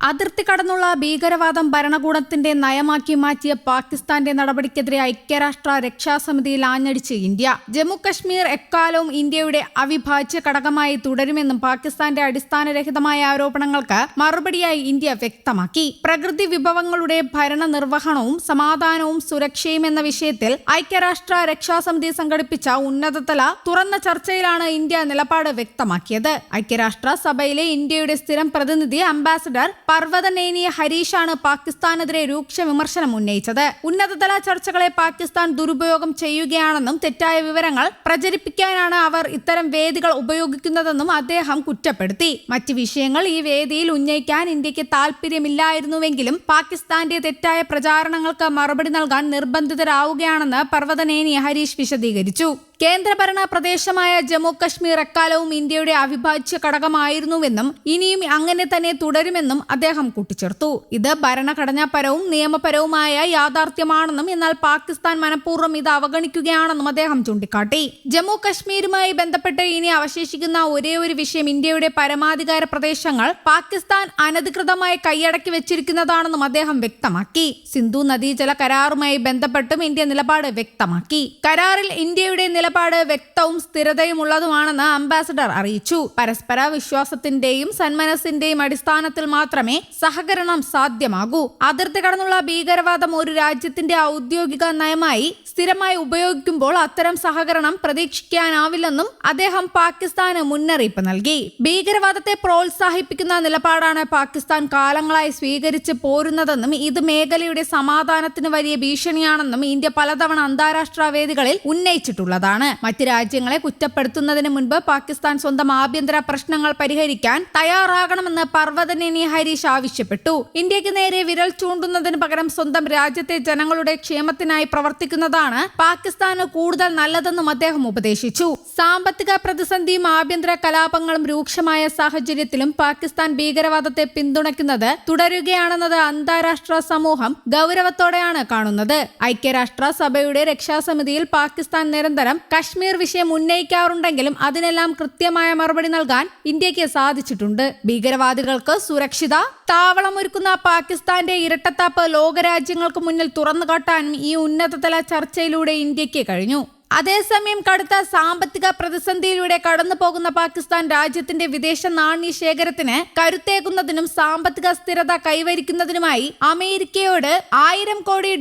അതിർത്തി കടന്നുള്ള ഭീകരവാദം ഭരണകൂടത്തിന്റെ നയമാക്കി മാറ്റിയ പാകിസ്ഥാന്റെ നടപടിക്കെതിരെ ഐക്യരാഷ്ട്ര രക്ഷാസമിതിയിൽ ആഞ്ഞടിച്ച് ഇന്ത്യ. ജമ്മു കശ്മീർ എക്കാലവും ഇന്ത്യയുടെ അവിഭാജ്യ ഘടകമായി തുടരുമെന്നും പാകിസ്ഥാന്റെ അടിസ്ഥാനരഹിതമായ ആരോപണങ്ങൾക്ക് മറുപടിയായി ഇന്ത്യ വ്യക്തമാക്കി. പ്രകൃതി വിഭവങ്ങളുടെ ഭരണ നിർവഹണവും സമാധാനവും സുരക്ഷയും എന്ന വിഷയത്തിൽ ഐക്യരാഷ്ട്ര രക്ഷാസമിതി സംഘടിപ്പിച്ച ഉന്നതതല തുറന്ന ചർച്ചയിലാണ് ഇന്ത്യ നിലപാട് വ്യക്തമാക്കിയത്. ഐക്യരാഷ്ട്ര സഭയിലെ ഇന്ത്യയുടെ സ്ഥിരം പ്രതിനിധി അംബാസഡർ പർവതനേനി ഹരീഷാണ് പാകിസ്ഥാനെതിരെ രൂക്ഷ വിമർശനം ഉന്നയിച്ചത്. ഉന്നതതല ചർച്ചകളെ പാകിസ്ഥാൻ ദുരുപയോഗം ചെയ്യുകയാണെന്നും തെറ്റായ വിവരങ്ങൾ പ്രചരിപ്പിക്കാനാണ് അവർ ഇത്തരം വേദികൾ ഉപയോഗിക്കുന്നതെന്നും അദ്ദേഹം കുറ്റപ്പെടുത്തി. മറ്റ് വിഷയങ്ങൾ ഈ വേദിയിൽ ഉന്നയിക്കാൻ ഇന്ത്യക്ക് താൽപര്യമില്ലായിരുന്നുവെങ്കിലും പാകിസ്ഥാന്റെ തെറ്റായ പ്രചാരണങ്ങൾക്ക് മറുപടി നൽകാൻ നിർബന്ധിതരാവുകയാണെന്ന് പർവതനേനി ഹരീഷ് വിശദീകരിച്ചു. കേന്ദ്രഭരണ പ്രദേശമായ ജമ്മു കശ്മീർ എക്കാലവും ഇന്ത്യയുടെ അവിഭാജ്യ ഘടകമായിരുന്നുവെന്നും ഇനിയും അങ്ങനെ തന്നെ തുടരുമെന്നും അദ്ദേഹം കൂട്ടിച്ചേർത്തു. ഇത് ഭരണഘടനാപരവും നിയമപരവുമായ യാഥാർത്ഥ്യമാണെന്നും എന്നാൽ പാകിസ്ഥാൻ മനഃപൂർവ്വം ഇത് അവഗണിക്കുകയാണെന്നും അദ്ദേഹം ചൂണ്ടിക്കാട്ടി. ജമ്മു കശ്മീരുമായി ബന്ധപ്പെട്ട് ഇനി അവശേഷിക്കുന്ന ഒരേയൊരു വിഷയം ഇന്ത്യയുടെ പരമാധികാര പ്രദേശങ്ങൾ പാകിസ്ഥാൻ അനധികൃതമായി കൈയടക്കി വെച്ചിരിക്കുന്നതാണെന്നും അദ്ദേഹം വ്യക്തമാക്കി. സിന്ധു നദീജല കരാറുമായി ബന്ധപ്പെട്ടും ഇന്ത്യ നിലപാട് വ്യക്തമാക്കി. കരാറിൽ ഇന്ത്യയുടെ നിലപാട് വ്യക്തവും സ്ഥിരതയുമുള്ളതുമാണെന്ന് അംബാസഡർ അറിയിച്ചു. പരസ്പര വിശ്വാസത്തിന്റെയും സന്മനസ്സിന്റെയും അടിസ്ഥാനത്തിൽ മാത്രമേ സഹകരണം സാധ്യമാകൂ. അതിർത്തി കടന്നുള്ള ഭീകരവാദം ഒരു രാജ്യത്തിന്റെ ഔദ്യോഗിക നയമായി സ്ഥിരമായി ഉപയോഗിക്കുമ്പോൾ അത്തരം സഹകരണം പ്രതീക്ഷിക്കാനാവില്ലെന്നും അദ്ദേഹം പാകിസ്ഥാന് മുന്നറിയിപ്പ് നൽകി. ഭീകരവാദത്തെ പ്രോത്സാഹിപ്പിക്കുന്ന നിലപാടാണ് പാകിസ്ഥാൻ കാലങ്ങളായി സ്വീകരിച്ച് പോരുന്നതെന്നും ഇത് മേഖലയുടെ സമാധാനത്തിന് വലിയ ഭീഷണിയാണെന്നും ഇന്ത്യ പലതവണ അന്താരാഷ്ട്ര വേദികളിൽ ഉന്നയിച്ചിട്ടുള്ളതാണ്. മറ്റ് രാജ്യങ്ങളെ കുറ്റപ്പെടുത്തുന്നതിന് മുൻപ് പാകിസ്ഥാൻ സ്വന്തം ആഭ്യന്തര പ്രശ്നങ്ങൾ പരിഹരിക്കാൻ തയ്യാറാകണമെന്ന് പർവതനേനി ഹരീഷ് ആവശ്യപ്പെട്ടു. ഇന്ത്യക്ക് നേരെ വിരൽ ചൂണ്ടുന്നതിന് പകരം സ്വന്തം രാജ്യത്തെ ജനങ്ങളുടെ ക്ഷേമത്തിനായി പ്രവർത്തിക്കുന്നതാണ് പാകിസ്ഥാന് കൂടുതൽ നല്ലതെന്നും അദ്ദേഹം ഉപദേശിച്ചു. സാമ്പത്തിക പ്രതിസന്ധിയും ആഭ്യന്തര കലാപങ്ങളും രൂക്ഷമായ സാഹചര്യത്തിലും പാകിസ്ഥാൻ ഭീകരവാദത്തെ പിന്തുണയ്ക്കുന്നത് തുടരുകയാണെന്നത് അന്താരാഷ്ട്ര സമൂഹം ഗൗരവത്തോടെയാണ് കാണുന്നത്. ഐക്യരാഷ്ട്ര സഭയുടെ രക്ഷാസമിതിയിൽ പാകിസ്ഥാൻ നിരന്തരം കശ്മീർ വിഷയം ഉന്നയിക്കാറുണ്ടെങ്കിലും അതിനെല്ലാം കൃത്യമായ മറുപടി നൽകാൻ ഇന്ത്യക്ക് സാധിച്ചിട്ടുണ്ട്. ഭീകരവാദികൾക്ക് സുരക്ഷിത താവളമൊരുക്കുന്ന പാകിസ്ഥാന്റെ ഇരട്ടത്താപ്പ് ലോകരാജ്യങ്ങൾക്ക് മുന്നിൽ തുറന്നുകാട്ടാനും ഈ ഉന്നതതല ചർച്ചയിലൂടെ ഇന്ത്യക്ക് കഴിഞ്ഞു. അതേസമയം കടുത്ത സാമ്പത്തിക പ്രതിസന്ധിയിലൂടെ കടന്നു പോകുന്ന പാകിസ്ഥാൻ രാജ്യത്തിന്റെ വിദേശ നാണ്യ ശേഖരത്തിന് കരുത്തേകുന്നതിനും സാമ്പത്തിക സ്ഥിരത കൈവരിക്കുന്നതിനുമായി അമേരിക്കയോട് $1000 കോടി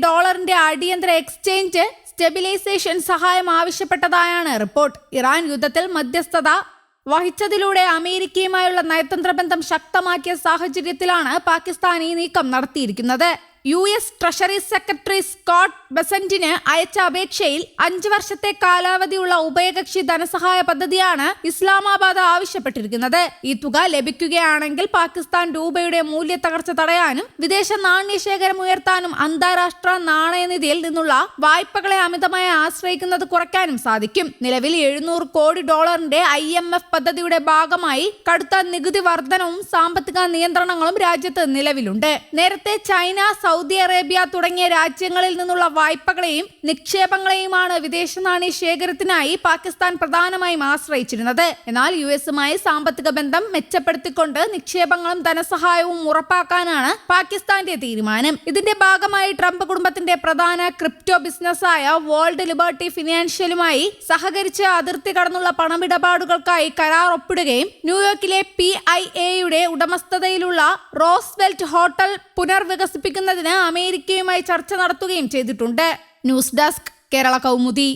അടിയന്തര എക്സ്ചേഞ്ച് സ്റ്റെബിലൈസേഷൻ സഹായം ആവശ്യപ്പെട്ടതായാണ് റിപ്പോർട്ട്. ഇറാൻ യുദ്ധത്തിൽ മധ്യസ്ഥത വഹിച്ചതിലൂടെ അമേരിക്കയുമായുള്ള നയതന്ത്ര ബന്ധം ശക്തമാക്കിയ സാഹചര്യത്തിലാണ് പാകിസ്ഥാൻ ഈ നീക്കം നടത്തിയിരിക്കുന്നത്. US ട്രഷറി സെക്രട്ടറി സ്കോട്ട് ബെസന്റിന് അയച്ച അപേക്ഷയിൽ 5 വർഷത്തെ കാലാവധിയുള്ള ഉഭയകക്ഷി ധനസഹായ പദ്ധതിയാണ് ഇസ്ലാമാബാദ് ആവശ്യപ്പെട്ടിരിക്കുന്നത്. ഈ തുക ലഭിക്കുകയാണെങ്കിൽ പാകിസ്ഥാൻ രൂപയുടെ മൂല്യത്തകർച്ച തടയാനും വിദേശ നാണ്യശേഖരം ഉയർത്താനും അന്താരാഷ്ട്ര നാണയനിധിയിൽ നിന്നുള്ള വായ്പകളെ അമിതമായി ആശ്രയിക്കുന്നത് കുറയ്ക്കാനും സാധിക്കും. നിലവിൽ $700 കോടി IMF പദ്ധതിയുടെ ഭാഗമായി കടുത്ത നികുതി വർധനവും സാമ്പത്തിക നിയന്ത്രണങ്ങളും രാജ്യത്ത് നിലവിലുണ്ട്. നേരത്തെ ചൈന, സൗദി അറേബ്യ തുടങ്ങിയ രാജ്യങ്ങളിൽ നിന്നുള്ള വായ്പകളെയും നിക്ഷേപങ്ങളെയുമാണ് വിദേശ നാണ്യ ശേഖരത്തിനായി പാകിസ്ഥാൻ പ്രധാനമായും ആശ്രയിച്ചിരുന്നത്. എന്നാൽ US-മായി സാമ്പത്തിക ബന്ധം മെച്ചപ്പെടുത്തിക്കൊണ്ട് നിക്ഷേപങ്ങളും ധനസഹായവും ഉറപ്പാക്കാനാണ് പാകിസ്ഥാന്റെ തീരുമാനം. ഇതിന്റെ ഭാഗമായി ട്രംപ് കുടുംബത്തിന്റെ പ്രധാന ക്രിപ്റ്റോ ബിസിനസ്സായ വേൾഡ് ലിബർട്ടി ഫിനാൻഷ്യലുമായി സഹകരിച്ച് അതിർത്തി കടന്നുള്ള പണമിടപാടുകൾക്കായി കരാർ ഒപ്പിടുകയും ന്യൂയോർക്കിലെ PIAയുടെ ഉടമസ്ഥതയിലുള്ള റോസ്വെൽറ്റ് ഹോട്ടൽ പുനർവികസിപ്പിക്കുന്നതിന് അമേരിക്കയുമായി ചർച്ച നടത്തുകയും ചെയ്തിട്ടുണ്ട്. News desk, Kerala Kaumudi.